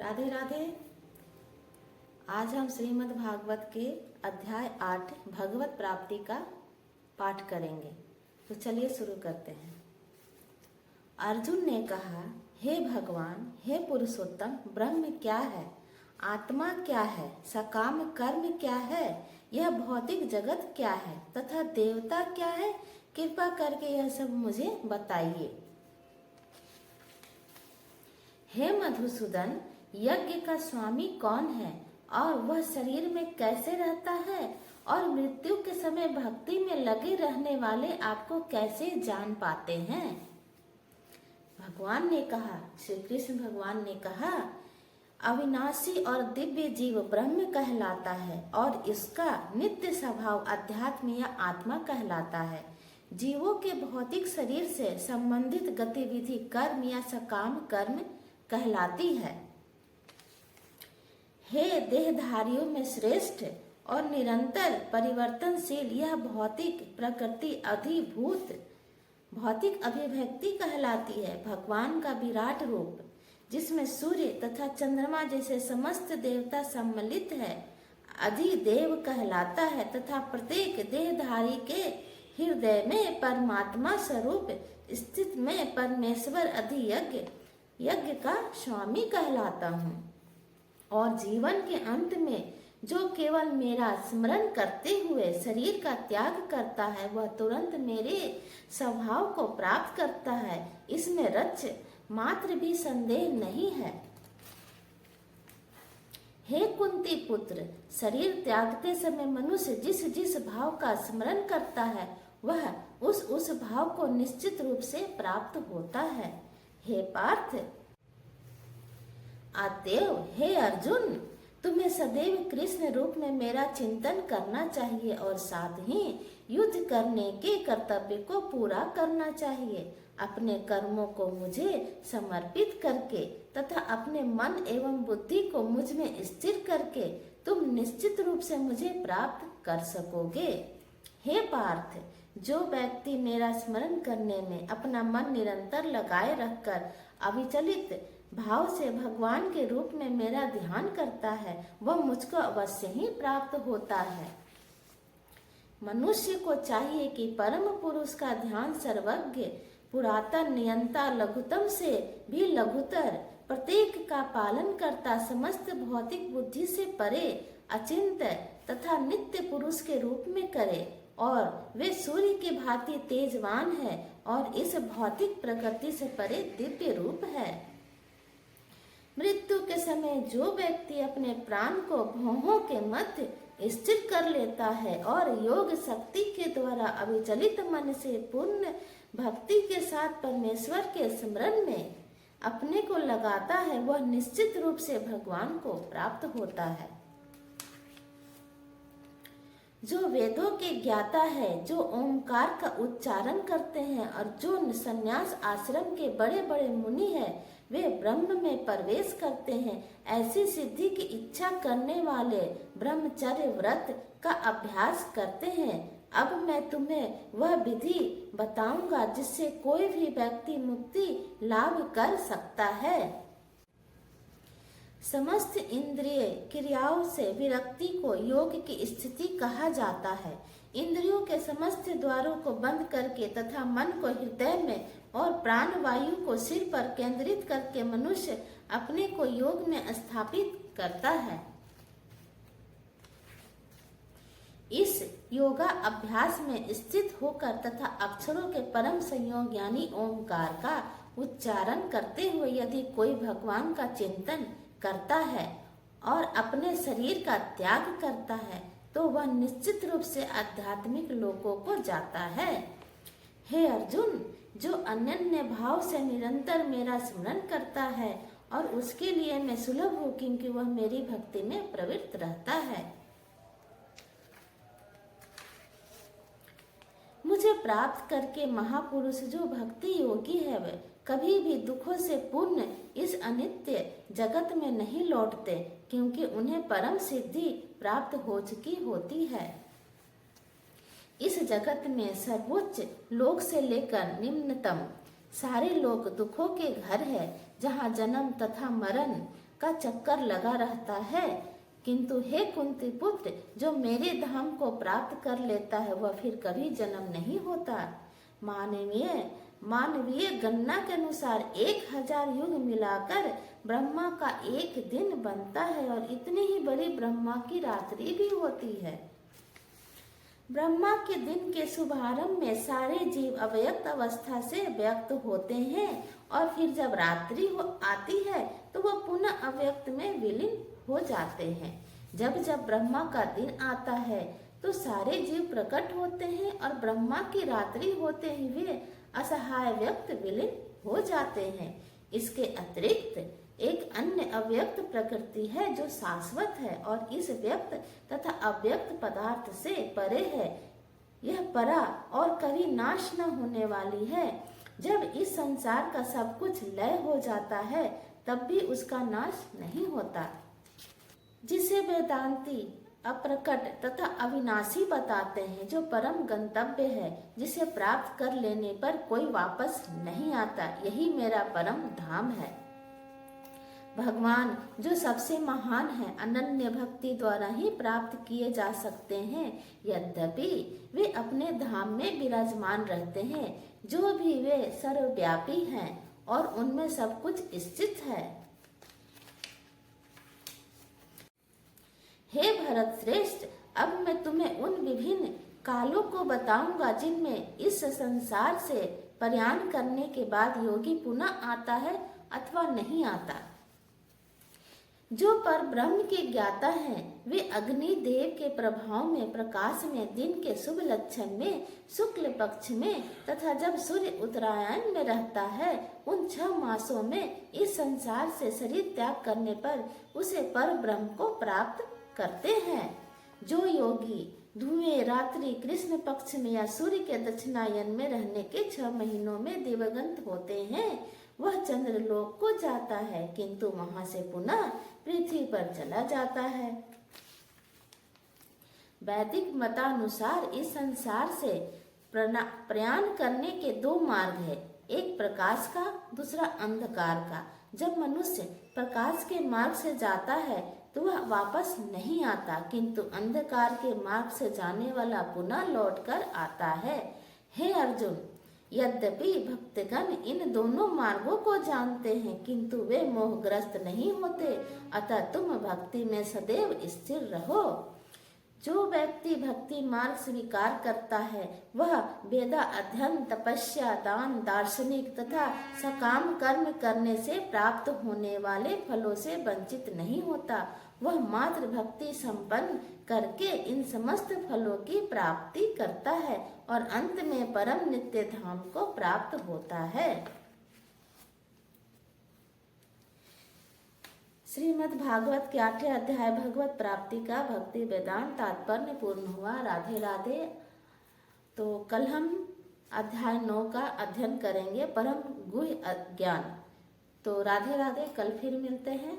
राधे राधे। आज हम श्रीमद् भागवत के अध्याय 8 भगवत प्राप्ति का पाठ करेंगे। तो चलिए शुरू करते हैं। अर्जुन ने कहा, हे भगवान, हे पुरुषोत्तम, ब्रह्म क्या है? आत्मा क्या है? सकाम कर्म क्या है? यह भौतिक जगत क्या है तथा देवता क्या है? कृपा करके यह सब मुझे बताइए। हे मधुसूदन, यज्ञ का स्वामी कौन है और वह शरीर में कैसे रहता है और मृत्यु के समय भक्ति में लगे रहने वाले आपको कैसे जान पाते हैं? भगवान ने कहा, श्री कृष्ण भगवान ने कहा, अविनाशी और दिव्य जीव ब्रह्म कहलाता है और इसका नित्य स्वभाव अध्यात्म या आत्मा कहलाता है। जीवों के भौतिक शरीर से संबंधित गतिविधि कर्म या सकाम कर्म कहलाती है। हे देहधारियों में श्रेष्ठ और निरंतर परिवर्तनशील यह भौतिक प्रकृति अधिभूत भौतिक अभिव्यक्ति कहलाती है। भगवान का विराट रूप जिसमें सूर्य तथा चंद्रमा जैसे समस्त देवता सम्मिलित है अधिदेव कहलाता है तथा प्रत्येक देहधारी के हृदय में परमात्मा स्वरूप स्थित में परमेश्वर यज्ञ का स्वामी कहलाता हूँ। और जीवन के अंत में जो केवल मेरा स्मरण करते हुए शरीर का त्याग करता है वह तुरंत मेरे स्वभाव को प्राप्त करता है, इसमें रच मात्र भी संदेह नहीं है। हे कुंती पुत्र, शरीर त्यागते समय मनुष्य जिस जिस भाव का स्मरण करता है वह उस भाव को निश्चित रूप से प्राप्त होता है। हे पार्थ, अतएव हे अर्जुन, तुम्हें सदैव कृष्ण रूप में मेरा चिंतन करना चाहिए और साथ ही युद्ध करने के कर्तव्य को पूरा करना चाहिए। अपने कर्मों को मुझे समर्पित करके तथा अपने मन एवं बुद्धि को मुझ में स्थिर करके तुम निश्चित रूप से मुझे प्राप्त कर सकोगे। हे पार्थ, जो व्यक्ति मेरा स्मरण करने में अपना मन निरंतर लगाए रखकर अविचलित भाव से भगवान के रूप में मेरा ध्यान करता है वह मुझको अवश्य ही प्राप्त होता है। मनुष्य को चाहिए कि परम पुरुष का ध्यान सर्वज्ञ पुरातन नियंता लघुतम से भी लघुतर प्रत्येक का पालन करता समस्त भौतिक बुद्धि से परे अचिंत्य तथा नित्य पुरुष के रूप में करे और वे सूर्य की भांति तेजवान है और इस भौतिक प्रकृति से परे दिव्य रूप है। मृत्यु के समय जो व्यक्ति अपने प्राण को भौहों के मध्य स्थिर कर लेता है और योग शक्ति के द्वारा अविचलित मन से पूर्ण भक्ति के साथ परमेश्वर के स्मरण में अपने को लगाता है वह निश्चित रूप से भगवान को प्राप्त होता है। जो वेदों के ज्ञाता है, जो ओमकार का उच्चारण करते हैं और जो संन्यास आश्रम के बड़े बड़े मुनि हैं, वे ब्रह्म में प्रवेश करते हैं। ऐसी सिद्धि की इच्छा करने वाले ब्रह्मचर्य व्रत का अभ्यास करते हैं। अब मैं तुम्हें वह विधि बताऊंगा जिससे कोई भी व्यक्ति मुक्ति लाभ कर सकता है। समस्त इंद्रिय क्रियाओं से विरक्ति को योग की स्थिति कहा जाता है। इंद्रियों के समस्त द्वारों को बंद करके तथा मन को हृदय में और प्राण वायु को सिर पर केंद्रित करके मनुष्य अपने को योग में स्थापित करता है। इस योगा अभ्यास में स्थित होकर तथा अक्षरों के परम संयोग यानी ओंकार का उच्चारण करते हुए यदि कोई भगवान का चिंतन करता है और अपने शरीर का त्याग करता है तो वह निश्चित रूप से आध्यात्मिक लोकों को जाता है। हे अर्जुन, जो अनन्य भाव से निरंतर मेरा स्मरण करता है और उसके लिए मैं सुलभ हूँ क्योंकि वह मेरी भक्ति में प्रवृत्त रहता है। मुझे प्राप्त करके महापुरुष जो भक्ति योगी है वे कभी भी दुखों से पूर्ण इस अनित्य जगत में नहीं लौटते क्योंकि उन्हें परम सिद्धि प्राप्त हो चुकी होती है। इस जगत में सर्वोच्च लोक से लेकर निम्नतम सारे लोग दुखों के घर है जहाँ जन्म तथा मरण का चक्कर लगा रहता है। किंतु हे कुंती पुत्र, जो मेरे धाम को प्राप्त कर लेता है वह फिर कभी जन्म नहीं होता। मानवीय गणना के अनुसार 1000 युग मिलाकर ब्रह्मा का एक दिन बनता है और इतनी ही बड़ी ब्रह्मा की रात्रि भी होती है। ब्रह्मा के दिन के शुभारंभ में सारे जीव अव्यक्त अवस्था से व्यक्त होते हैं और फिर जब रात्रि आती है तो वह पुनः अव्यक्त में विलीन हो जाते हैं। जब जब ब्रह्मा का दिन आता है तो सारे जीव प्रकट होते हैं और ब्रह्मा की रात्रि होते हुए असहाय व्यक्त विलीन हो जाते हैं। इसके अतिरिक्त एक अन्य अव्यक्त प्रकृति है जो शाश्वत है और इस व्यक्त तथा अव्यक्त पदार्थ से परे है। यह परा और कभी नाश न होने वाली है। जब इस संसार का सब कुछ लय हो जाता है तब भी उसका नाश नहीं होता, जिसे वेदांती अप्रकट तथा अविनाशी बताते हैं, जो परम गंतव्य है, जिसे प्राप्त कर लेने पर कोई वापस नहीं आता। यही मेरा परम धाम है। भगवान जो सबसे महान है, अनन्य भक्ति द्वारा ही प्राप्त किए जा सकते हैं। यद्यपि वे अपने धाम में विराजमान रहते हैं, जो भी वे सर्वव्यापी हैं और उनमें सब कुछ स्थित है। हे भरत श्रेष्ठ, अब मैं तुम्हें उन विभिन्न कालों को बताऊंगा जिनमें इस संसार से प्रयाण करने के बाद योगी पुनः आता है अथवा नहीं आता। जो पर ब्रह्म के ज्ञाता हैं वे अग्नि देव के प्रभाव में प्रकाश में दिन के शुभ लक्षण में शुक्ल पक्ष में तथा जब सूर्य उत्तरायण में रहता है उन 6 मासों में इस संसार से शरीर त्याग करने पर उसे पर ब्रह्म को प्राप्त करते हैं। जो योगी धुएं रात्रि कृष्ण पक्ष में या सूर्य के दक्षिणायन में रहने के 6 महीनों में दिवंगत होते हैं वह चंद्रलोक को जाता है, किंतु वहां से पुनः पृथ्वी पर चला जाता है। वैदिक मतानुसार इस संसार से प्रयाण करने के 2 मार्ग है, एक प्रकाश का, दूसरा अंधकार का। जब मनुष्य प्रकाश के मार्ग से जाता है तो वह वापस नहीं आता, किंतु अंधकार के मार्ग से जाने वाला पुनः लौटकर आता है। हे अर्जुन, यद्यपि भक्तगण इन दोनों मार्गों को जानते हैं किंतु वे मोहग्रस्त नहीं होते, अतः तुम भक्ति में सदैव स्थिर रहो। जो व्यक्ति भक्ति मार्ग स्वीकार करता है वह वेदा अध्ययन, तपस्या, दान, दार्शनिक तथा सकाम कर्म करने से प्राप्त होने वाले फलों से वंचित नहीं होता। वह मात्र भक्ति संपन्न करके इन समस्त फलों की प्राप्ति करता है और अंत में परम नित्य धाम को प्राप्त होता है। श्रीमद् भागवत के 8वें अध्याय भगवत प्राप्ति का भक्ति वेदांत तात्पर्य पूर्ण हुआ। राधे राधे। तो कल हम अध्याय 9 का अध्ययन करेंगे, परम गुह्य ज्ञान। तो राधे राधे, कल फिर मिलते हैं।